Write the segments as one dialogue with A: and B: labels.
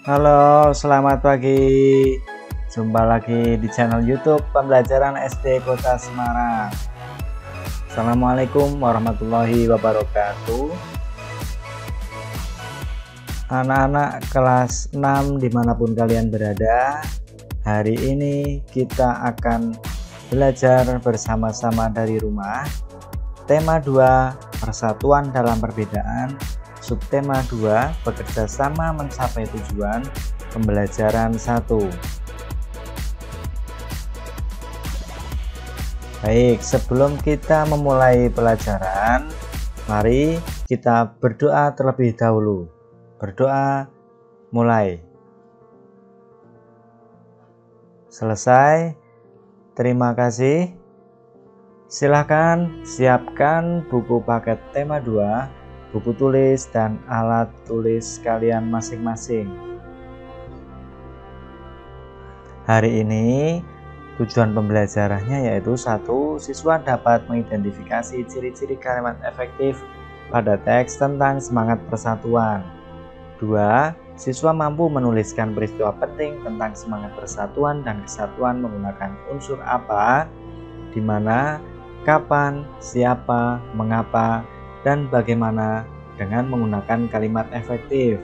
A: Halo, selamat pagi. Jumpa lagi di channel YouTube Pembelajaran SD Kota Semarang. Assalamualaikum warahmatullahi wabarakatuh. Anak-anak kelas 6 dimanapun kalian berada, hari ini kita akan belajar bersama-sama dari rumah. Tema 2, persatuan dalam perbedaan. Subtema 2, bekerja sama mencapai tujuan. Pembelajaran 1. Baik, sebelum kita memulai pelajaran, mari kita berdoa terlebih dahulu. Berdoa, mulai. Selesai. Terima kasih. Silakan siapkan buku paket tema 2, buku tulis dan alat tulis kalian masing-masing. Hari ini tujuan pembelajarannya yaitu 1. Siswa dapat mengidentifikasi ciri-ciri kalimat efektif pada teks tentang semangat persatuan. 2. Siswa mampu menuliskan peristiwa penting tentang semangat persatuan dan kesatuan menggunakan unsur apa, di mana, kapan, siapa, mengapa, dan bagaimana dengan menggunakan kalimat efektif.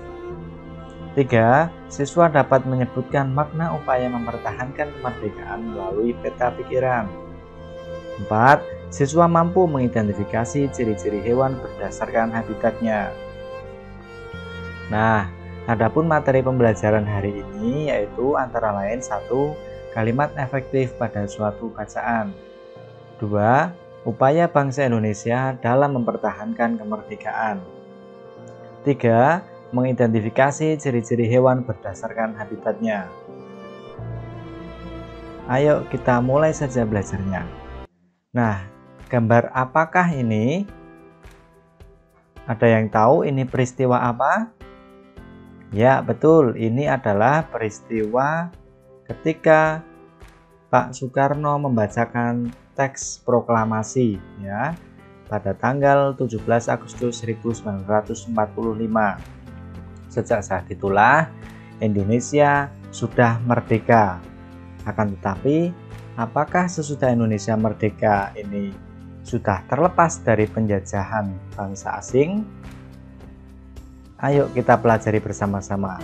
A: 3. Siswa dapat menyebutkan makna upaya mempertahankan kemerdekaan melalui peta pikiran. 4. Siswa mampu mengidentifikasi ciri-ciri hewan berdasarkan habitatnya. Nah, adapun materi pembelajaran hari ini yaitu antara lain 1. Kalimat efektif pada suatu bacaan. 2. Upaya bangsa Indonesia dalam mempertahankan kemerdekaan. 3. Mengidentifikasi ciri-ciri hewan berdasarkan habitatnya. Ayo kita mulai saja belajarnya. Nah, gambar apakah ini? Ada yang tahu ini peristiwa apa? Ya, betul, ini adalah peristiwa ketika Pak Soekarno membacakan teks proklamasi ya pada tanggal 17 Agustus 1945. Sejak saat itulah Indonesia sudah merdeka. Akan tetapi, apakah sesudah Indonesia merdeka ini sudah terlepas dari penjajahan bangsa asing? Ayo kita pelajari bersama-sama.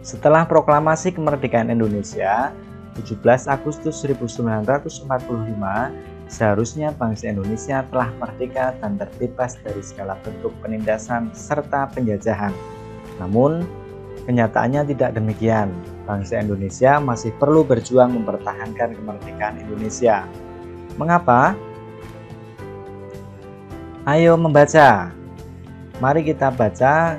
A: Setelah proklamasi kemerdekaan Indonesia 17 Agustus 1945, seharusnya bangsa Indonesia telah merdeka dan terbebas dari segala bentuk penindasan serta penjajahan. Namun, kenyataannya tidak demikian. Bangsa Indonesia masih perlu berjuang mempertahankan kemerdekaan Indonesia. Mengapa? Ayo membaca. Mari kita baca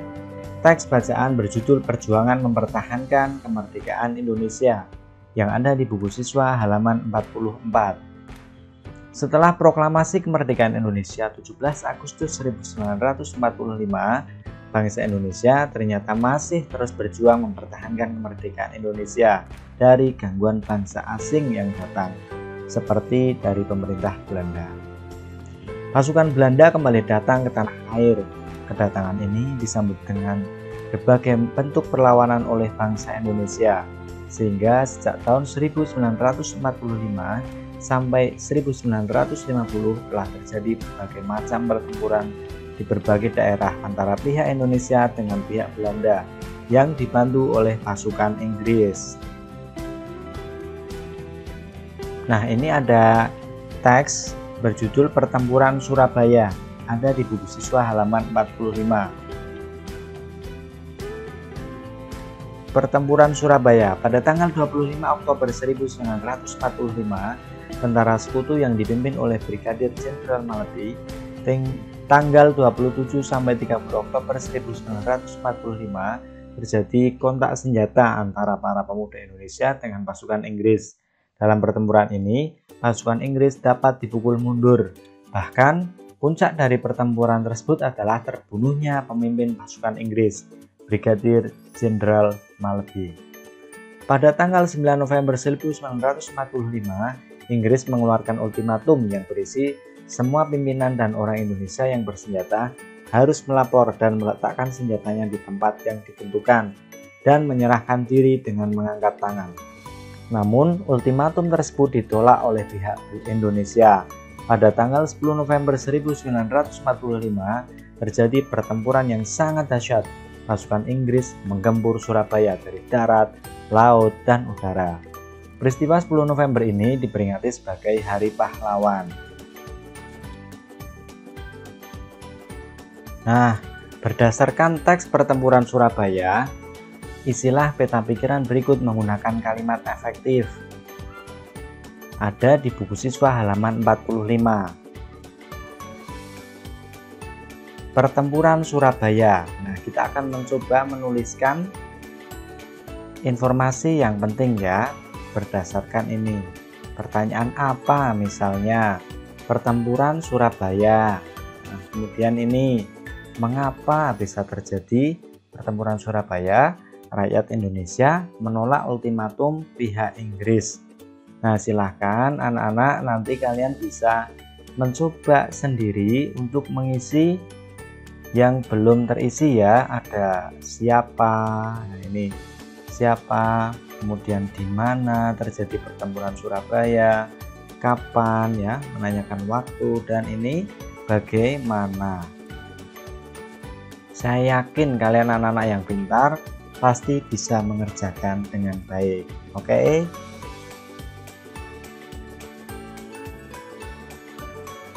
A: teks bacaan berjudul Perjuangan Mempertahankan Kemerdekaan Indonesia yang ada di buku siswa halaman 44. Setelah proklamasi kemerdekaan Indonesia 17 Agustus 1945, bangsa Indonesia ternyata masih terus berjuang mempertahankan kemerdekaan Indonesia dari gangguan bangsa asing yang datang, seperti dari pemerintah Belanda. Pasukan Belanda kembali datang ke tanah air. Kedatangan ini disambut dengan berbagai bentuk perlawanan oleh bangsa Indonesia, sehingga sejak tahun 1945 sampai 1950 telah terjadi berbagai macam pertempuran di berbagai daerah antara pihak Indonesia dengan pihak Belanda yang dibantu oleh pasukan Inggris. Nah, ini ada teks berjudul Pertempuran Surabaya, ada di buku siswa halaman 45. Pertempuran Surabaya pada tanggal 25 Oktober 1945, tentara sekutu yang dipimpin oleh Brigadir Jenderal Maleby, tanggal 27 sampai 30 Oktober 1945 terjadi kontak senjata antara para pemuda Indonesia dengan pasukan Inggris. Dalam pertempuran ini, pasukan Inggris dapat dipukul mundur. Bahkan, puncak dari pertempuran tersebut adalah terbunuhnya pemimpin pasukan Inggris, Brigadir Jenderal Maleby. Pada tanggal 9 November 1945, Inggris mengeluarkan ultimatum yang berisi semua pimpinan dan orang Indonesia yang bersenjata harus melapor dan meletakkan senjatanya di tempat yang ditentukan dan menyerahkan diri dengan mengangkat tangan. Namun, ultimatum tersebut ditolak oleh pihak Indonesia. Pada tanggal 10 November 1945, terjadi pertempuran yang sangat dahsyat. Pasukan Inggris menggempur Surabaya dari darat, laut, dan udara. Peristiwa 10 November ini diperingati sebagai Hari Pahlawan. Nah, berdasarkan teks pertempuran Surabaya, istilah peta pikiran berikut menggunakan kalimat efektif. Ada di buku siswa halaman 45. Pertempuran Surabaya. Nah, kita akan mencoba menuliskan informasi yang penting ya berdasarkan ini. Pertanyaan apa misalnya? Pertempuran Surabaya. Nah, kemudian ini, mengapa bisa terjadi pertempuran Surabaya? Rakyat Indonesia menolak ultimatum pihak Inggris. Nah, silahkan anak-anak nanti kalian bisa mencoba sendiri untuk mengisi yang belum terisi ya. Ada siapa, nah ini siapa, kemudian di mana terjadi pertempuran Surabaya, kapan ya, menanyakan waktu, dan ini bagaimana. Saya yakin kalian anak-anak yang pintar pasti bisa mengerjakan dengan baik. Oke?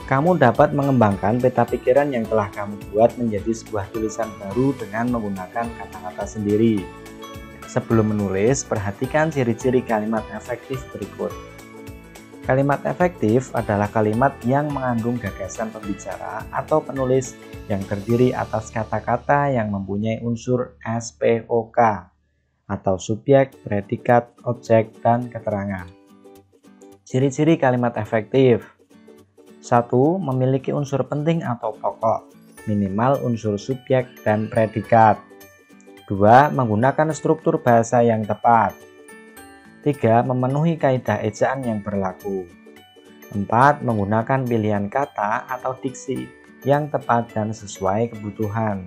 A: Kamu dapat mengembangkan peta pikiran yang telah kamu buat menjadi sebuah tulisan baru dengan menggunakan kata-kata sendiri. Sebelum menulis, perhatikan ciri-ciri kalimat efektif berikut. Kalimat efektif adalah kalimat yang mengandung gagasan pembicara atau penulis yang terdiri atas kata-kata yang mempunyai unsur SPOK atau subjek, predikat, objek, dan keterangan. Ciri-ciri kalimat efektif. 1. Memiliki unsur penting atau pokok, minimal unsur subjek dan predikat. 2. Menggunakan struktur bahasa yang tepat. 3. Memenuhi kaidah ejaan yang berlaku. 4. Menggunakan pilihan kata atau diksi yang tepat dan sesuai kebutuhan.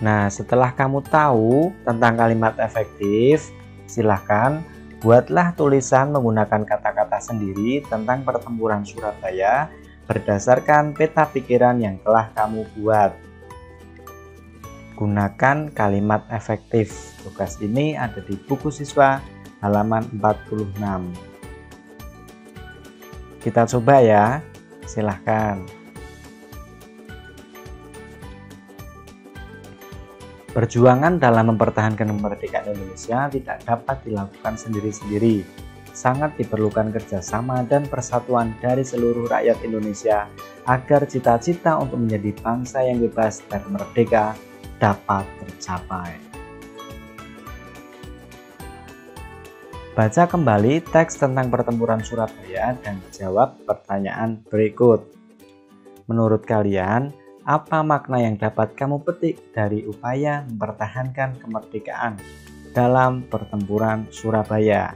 A: Nah, setelah kamu tahu tentang kalimat efektif, silahkan buatlah tulisan menggunakan kata-kata sendiri tentang pertempuran Surabaya berdasarkan peta pikiran yang telah kamu buat. Gunakan kalimat efektif. Tugas ini ada di buku siswa halaman 46. Kita coba ya, silahkan. Perjuangan dalam mempertahankan kemerdekaan Indonesia tidak dapat dilakukan sendiri-sendiri. Sangat diperlukan kerjasama dan persatuan dari seluruh rakyat Indonesia agar cita-cita untuk menjadi bangsa yang bebas dan merdeka dapat tercapai. Baca kembali teks tentang pertempuran Surabaya dan jawab pertanyaan berikut. Menurut kalian, apa makna yang dapat kamu petik dari upaya mempertahankan kemerdekaan dalam pertempuran Surabaya?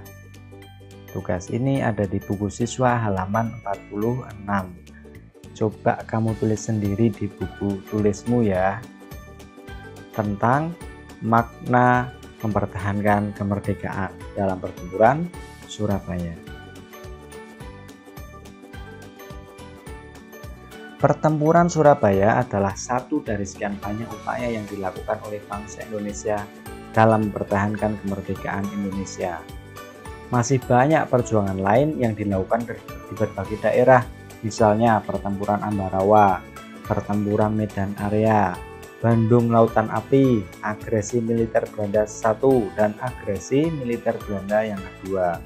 A: Tugas ini ada di buku siswa halaman 46. Coba kamu tulis sendiri di buku tulismu ya, tentang makna mempertahankan kemerdekaan dalam pertempuran Surabaya. Pertempuran Surabaya adalah satu dari sekian banyak upaya yang dilakukan oleh bangsa Indonesia dalam mempertahankan kemerdekaan Indonesia. Masih banyak perjuangan lain yang dilakukan di berbagai daerah, misalnya pertempuran Ambarawa, pertempuran Medan Area, Bandung Lautan Api, agresi militer Belanda I, dan agresi militer Belanda yang kedua.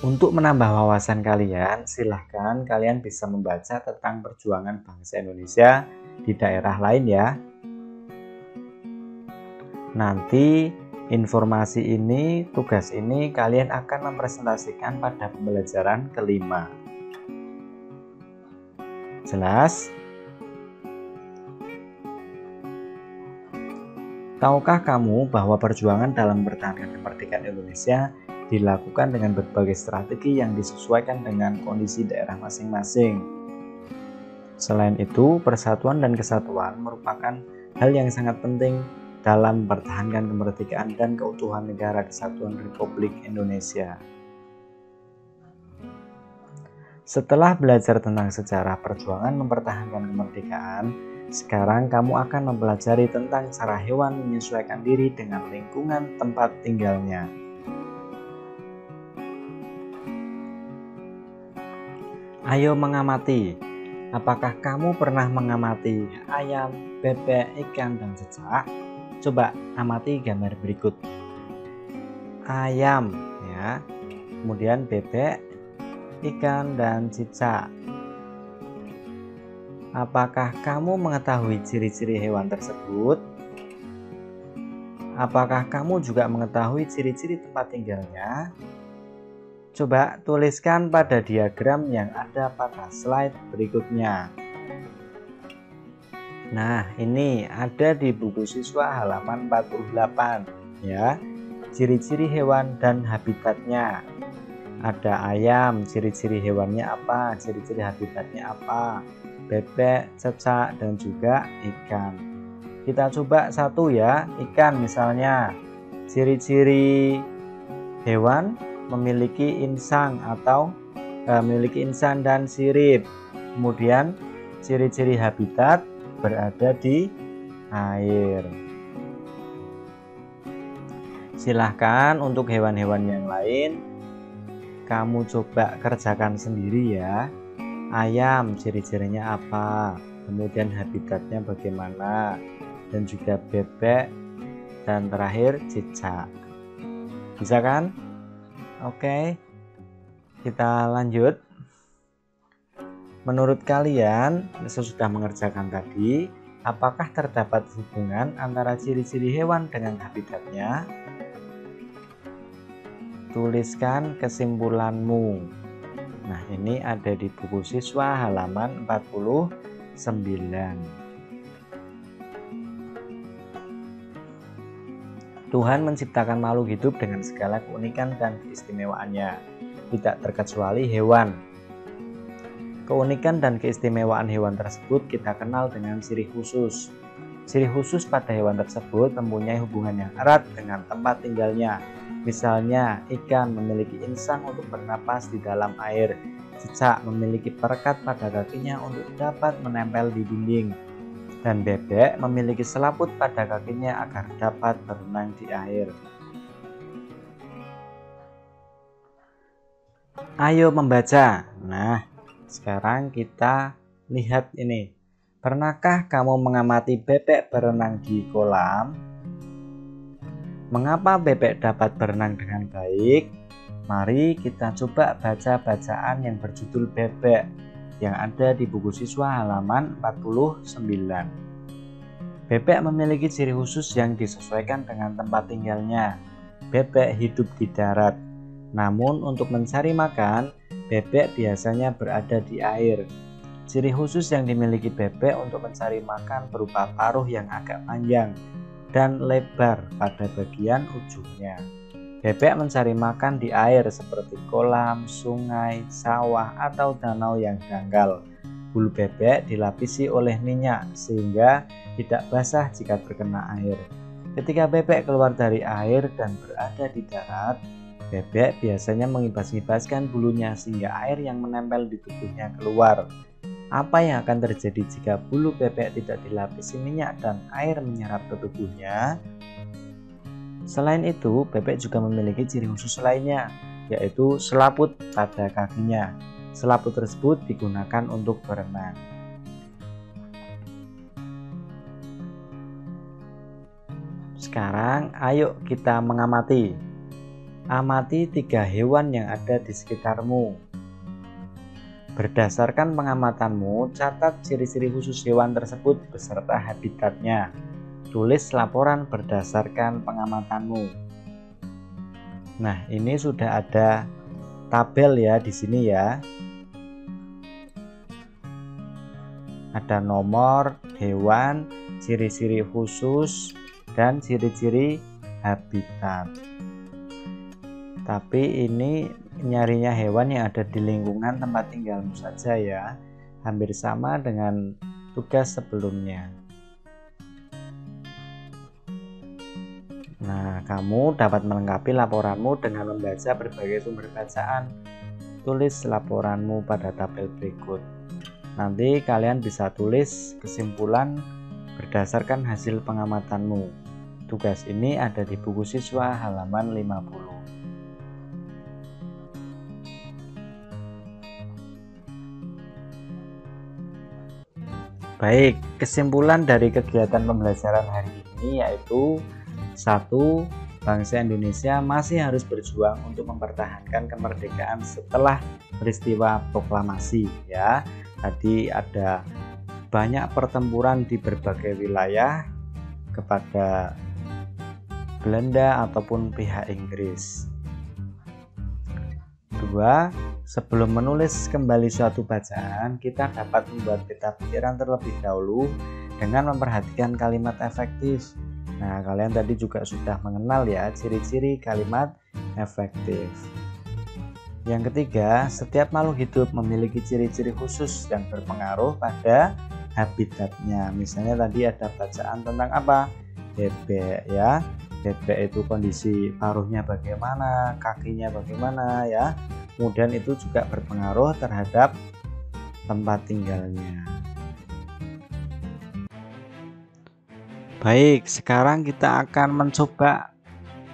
A: Untuk menambah wawasan kalian, silahkan kalian bisa membaca tentang perjuangan bangsa Indonesia di daerah lain ya. Nanti informasi ini, tugas ini kalian akan mempresentasikan pada pembelajaran kelima. Jelas? Tahukah kamu bahwa perjuangan dalam mempertahankan kemerdekaan Indonesia dilakukan dengan berbagai strategi yang disesuaikan dengan kondisi daerah masing-masing. Selain itu, persatuan dan kesatuan merupakan hal yang sangat penting dalam mempertahankan kemerdekaan dan keutuhan Negara Kesatuan Republik Indonesia. Setelah belajar tentang sejarah perjuangan mempertahankan kemerdekaan, sekarang kamu akan mempelajari tentang cara hewan menyesuaikan diri dengan lingkungan tempat tinggalnya. Ayo mengamati. Apakah kamu pernah mengamati ayam, bebek, ikan, dan cicak? Coba amati gambar berikut. Ayam, ya. Kemudian bebek, ikan, dan cicak. Apakah kamu mengetahui ciri-ciri hewan tersebut? Apakah kamu juga mengetahui ciri-ciri tempat tinggalnya? Coba tuliskan pada diagram yang ada pada slide berikutnya. Nah, ini ada di buku siswa halaman 48, ya. Ciri-ciri hewan dan habitatnya. Ada ayam, ciri-ciri hewannya apa, ciri-ciri habitatnya apa, bebek, cicak, dan juga ikan. Kita coba satu ya, ikan misalnya. Ciri-ciri hewan memiliki insang atau memiliki insang dan sirip. Kemudian ciri-ciri habitat berada di air. Silahkan untuk hewan-hewan yang lain kamu coba kerjakan sendiri ya. Ayam ciri-cirinya apa, kemudian habitatnya bagaimana, dan juga bebek, dan terakhir cicak. Bisa kan? Oke, kita lanjut. Menurut kalian, sesudah mengerjakan tadi, apakah terdapat hubungan antara ciri-ciri hewan dengan habitatnya? Tuliskan kesimpulanmu. Nah, ini ada di buku siswa halaman 49. Tuhan menciptakan makhluk hidup dengan segala keunikan dan keistimewaannya, tidak terkecuali hewan. Keunikan dan keistimewaan hewan tersebut kita kenal dengan ciri khusus. Ciri khusus pada hewan tersebut mempunyai hubungan yang erat dengan tempat tinggalnya. Misalnya, ikan memiliki insang untuk bernapas di dalam air. Cicak memiliki perekat pada kakinya untuk dapat menempel di dinding. Dan bebek memiliki selaput pada kakinya agar dapat berenang di air. Ayo membaca. Nah, sekarang kita lihat ini. Pernahkah kamu mengamati bebek berenang di kolam? Mengapa bebek dapat berenang dengan baik? Mari kita coba baca bacaan yang berjudul Bebek yang ada di buku siswa halaman 49. Bebek memiliki ciri khusus yang disesuaikan dengan tempat tinggalnya. Bebek hidup di darat. Namun untuk mencari makan, bebek biasanya berada di air. Ciri khusus yang dimiliki bebek untuk mencari makan berupa paruh yang agak panjang dan lebar pada bagian ujungnya. Bebek mencari makan di air seperti kolam, sungai, sawah, atau danau yang dangkal. Bulu bebek dilapisi oleh minyak sehingga tidak basah jika terkena air. Ketika bebek keluar dari air dan berada di darat, bebek biasanya mengibas-ibaskan bulunya sehingga air yang menempel di tubuhnya keluar. Apa yang akan terjadi jika bulu bebek tidak dilapisi minyak dan air menyerap ke tubuhnya? Selain itu, bebek juga memiliki ciri khusus lainnya, yaitu selaput pada kakinya. Selaput tersebut digunakan untuk berenang. Sekarang, ayo kita mengamati. Amati 3 hewan yang ada di sekitarmu. Berdasarkan pengamatanmu, catat ciri-ciri khusus hewan tersebut beserta habitatnya. Tulis laporan berdasarkan pengamatanmu. Nah, ini sudah ada tabel ya di sini ya. Ada nomor hewan, ciri-ciri khusus, dan ciri-ciri habitat. Tapi ini nyarinya hewan yang ada di lingkungan tempat tinggalmu saja ya. hampir sama dengan tugas sebelumnya. Nah, kamu dapat melengkapi laporanmu dengan membaca berbagai sumber bacaan. Tulis laporanmu pada tabel berikut. Nanti kalian bisa tulis kesimpulan berdasarkan hasil pengamatanmu. Tugas ini ada di buku siswa halaman 50. Baik, kesimpulan dari kegiatan pembelajaran hari ini yaitu 1. Bangsa Indonesia masih harus berjuang untuk mempertahankan kemerdekaan setelah peristiwa proklamasi ya. Tadi ada banyak pertempuran di berbagai wilayah kepada Belanda ataupun pihak Inggris. 2. Sebelum menulis kembali suatu bacaan, kita dapat membuat peta pikiran terlebih dahulu dengan memperhatikan kalimat efektif. Nah, kalian tadi juga sudah mengenal ya ciri-ciri kalimat efektif. Yang ketiga, setiap makhluk hidup memiliki ciri-ciri khusus yang berpengaruh pada habitatnya. Misalnya tadi ada bacaan tentang apa? Bebek ya. Bebek itu kondisi paruhnya bagaimana, kakinya bagaimana ya. Kemudian itu juga berpengaruh terhadap tempat tinggalnya. Baik, sekarang kita akan mencoba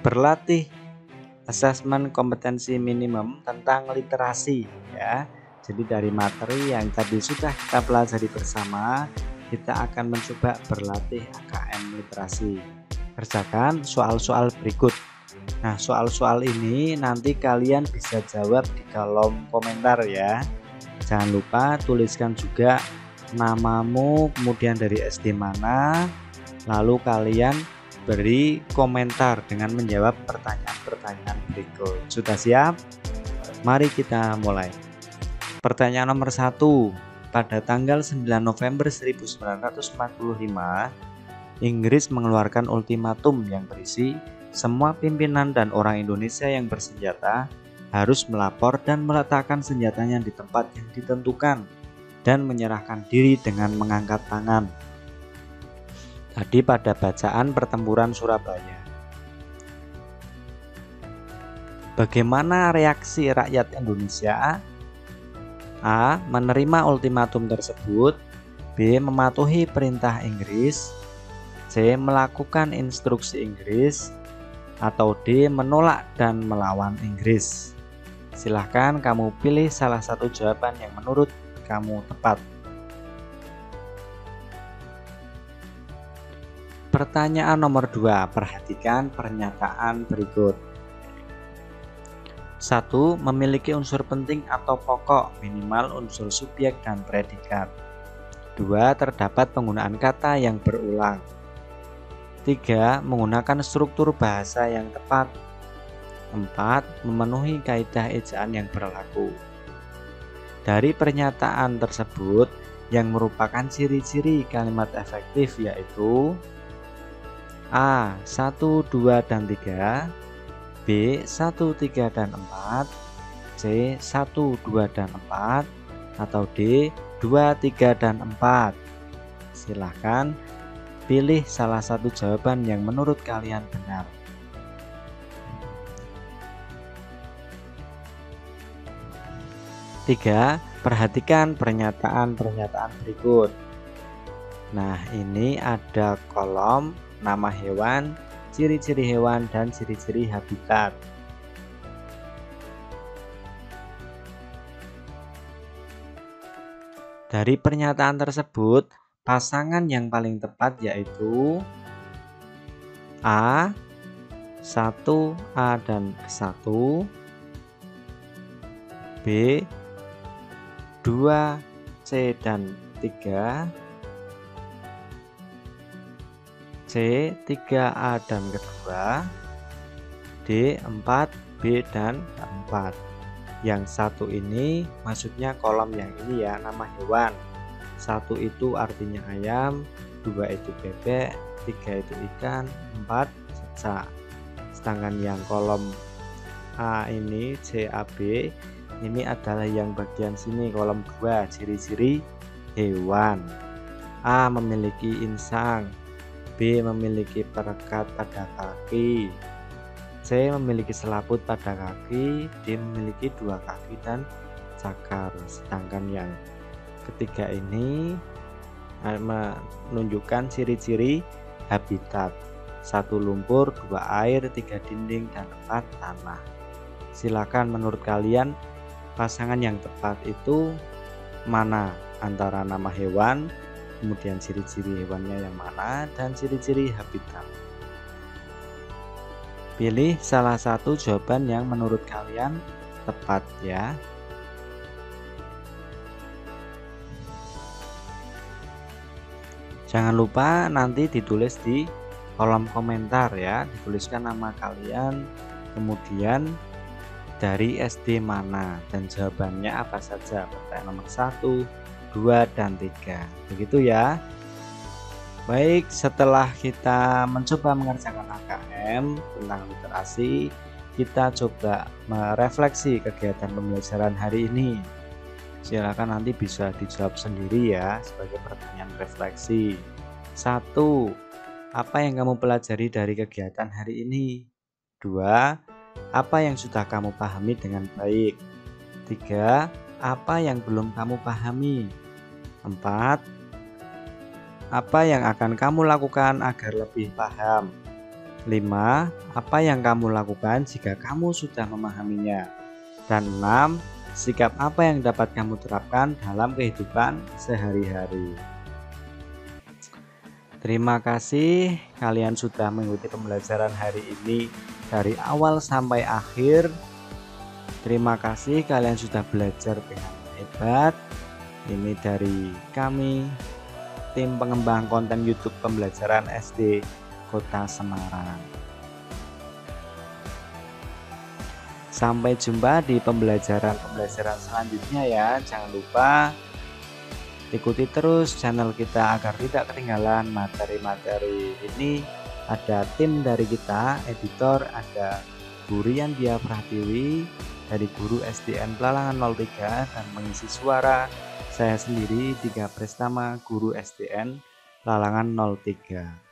A: berlatih asesmen kompetensi minimum tentang literasi ya. Jadi dari materi yang tadi sudah kita pelajari bersama, kita akan mencoba berlatih AKM literasi. Kerjakan soal-soal berikut. Nah, soal-soal ini nanti kalian bisa jawab di kolom komentar ya. Jangan lupa tuliskan juga namamu, kemudian dari SD mana, lalu kalian beri komentar dengan menjawab pertanyaan-pertanyaan berikut. Sudah siap? Mari kita mulai. Pertanyaan nomor 1. Pada tanggal 9 November 1945, Inggris mengeluarkan ultimatum yang berisi semua pimpinan dan orang Indonesia yang bersenjata harus melapor dan meletakkan senjatanya di tempat yang ditentukan dan menyerahkan diri dengan mengangkat tangan. Tadi pada bacaan pertempuran Surabaya. Bagaimana reaksi rakyat Indonesia? A. Menerima ultimatum tersebut. B. Mematuhi perintah Inggris. C. Melakukan instruksi Inggris. Atau D. Menolak dan melawan Inggris. Silahkan kamu pilih salah satu jawaban yang menurut kamu tepat. Pertanyaan nomor 2, perhatikan pernyataan berikut. 1. Memiliki unsur penting atau pokok, minimal unsur subjek dan predikat. 2. Terdapat penggunaan kata yang berulang. 3. Menggunakan struktur bahasa yang tepat. 4. Memenuhi kaidah ejaan yang berlaku. Dari pernyataan tersebut, yang merupakan ciri-ciri kalimat efektif yaitu A. 1, 2, dan 3. B. 1, 3, dan 4. C. 1, 2, dan 4. Atau D. 2, 3, dan 4. Silahkan pilih salah satu jawaban yang menurut kalian benar. Tiga, perhatikan pernyataan-pernyataan berikut. Nah, ini ada kolom nama hewan, ciri-ciri hewan, dan ciri-ciri habitat. Dari pernyataan tersebut, pasangan yang paling tepat yaitu A. 1, A dan 1. B. 2, C dan 3. C. 3A dan kedua. D. 4, B dan 4. Yang satu ini maksudnya kolom yang ini ya, nama hewan. 1 itu artinya ayam, 2 itu bebek, 3 itu ikan, 4 cicak. Sedangkan yang kolom A ini CAB ini adalah yang bagian sini kolom 2, ciri-ciri hewan. A. Memiliki insang. B. Memiliki perekat pada kaki. C. Memiliki selaput pada kaki. D. Memiliki 2 kaki dan cakar. Sedangkan yang ketiga ini menunjukkan ciri-ciri habitat. 1 lumpur, 2 air, 3 dinding, dan 4 tanah. Silakan menurut kalian pasangan yang tepat itu mana antara nama hewan, kemudian ciri-ciri hewannya yang mana, dan ciri-ciri habitat. Pilih salah satu jawaban yang menurut kalian tepat ya. Jangan lupa nanti ditulis di kolom komentar ya, dituliskan nama kalian, kemudian dari SD mana dan jawabannya apa saja, pertanyaan nomor 1, 2, dan 3. Begitu ya. Baik, setelah kita mencoba mengerjakan AKM tentang literasi, kita coba merefleksi kegiatan pembelajaran hari ini. Silakan nanti bisa dijawab sendiri ya sebagai pertanyaan refleksi. 1. Apa yang kamu pelajari dari kegiatan hari ini? 2. Apa yang sudah kamu pahami dengan baik? 3. Apa yang belum kamu pahami? 4. Apa yang akan kamu lakukan agar lebih paham? 5. Apa yang kamu lakukan jika kamu sudah memahaminya? Dan 6. Sikap apa yang dapat kamu terapkan dalam kehidupan sehari-hari? Terima kasih kalian sudah mengikuti pembelajaran hari ini dari awal sampai akhir. Terima kasih kalian sudah belajar dengan hebat. Ini dari kami, tim pengembang konten YouTube pembelajaran SD Kota Semarang. Sampai jumpa di pembelajaran selanjutnya ya. Jangan lupa ikuti terus channel kita agar tidak ketinggalan materi-materi ini. Ada tim dari kita, editor, ada Bu Riandia Pratiwi dari guru SDN Pelalangan 03 dan mengisi suara saya sendiri, Tiga Prestama, guru SDN Pelalangan 03.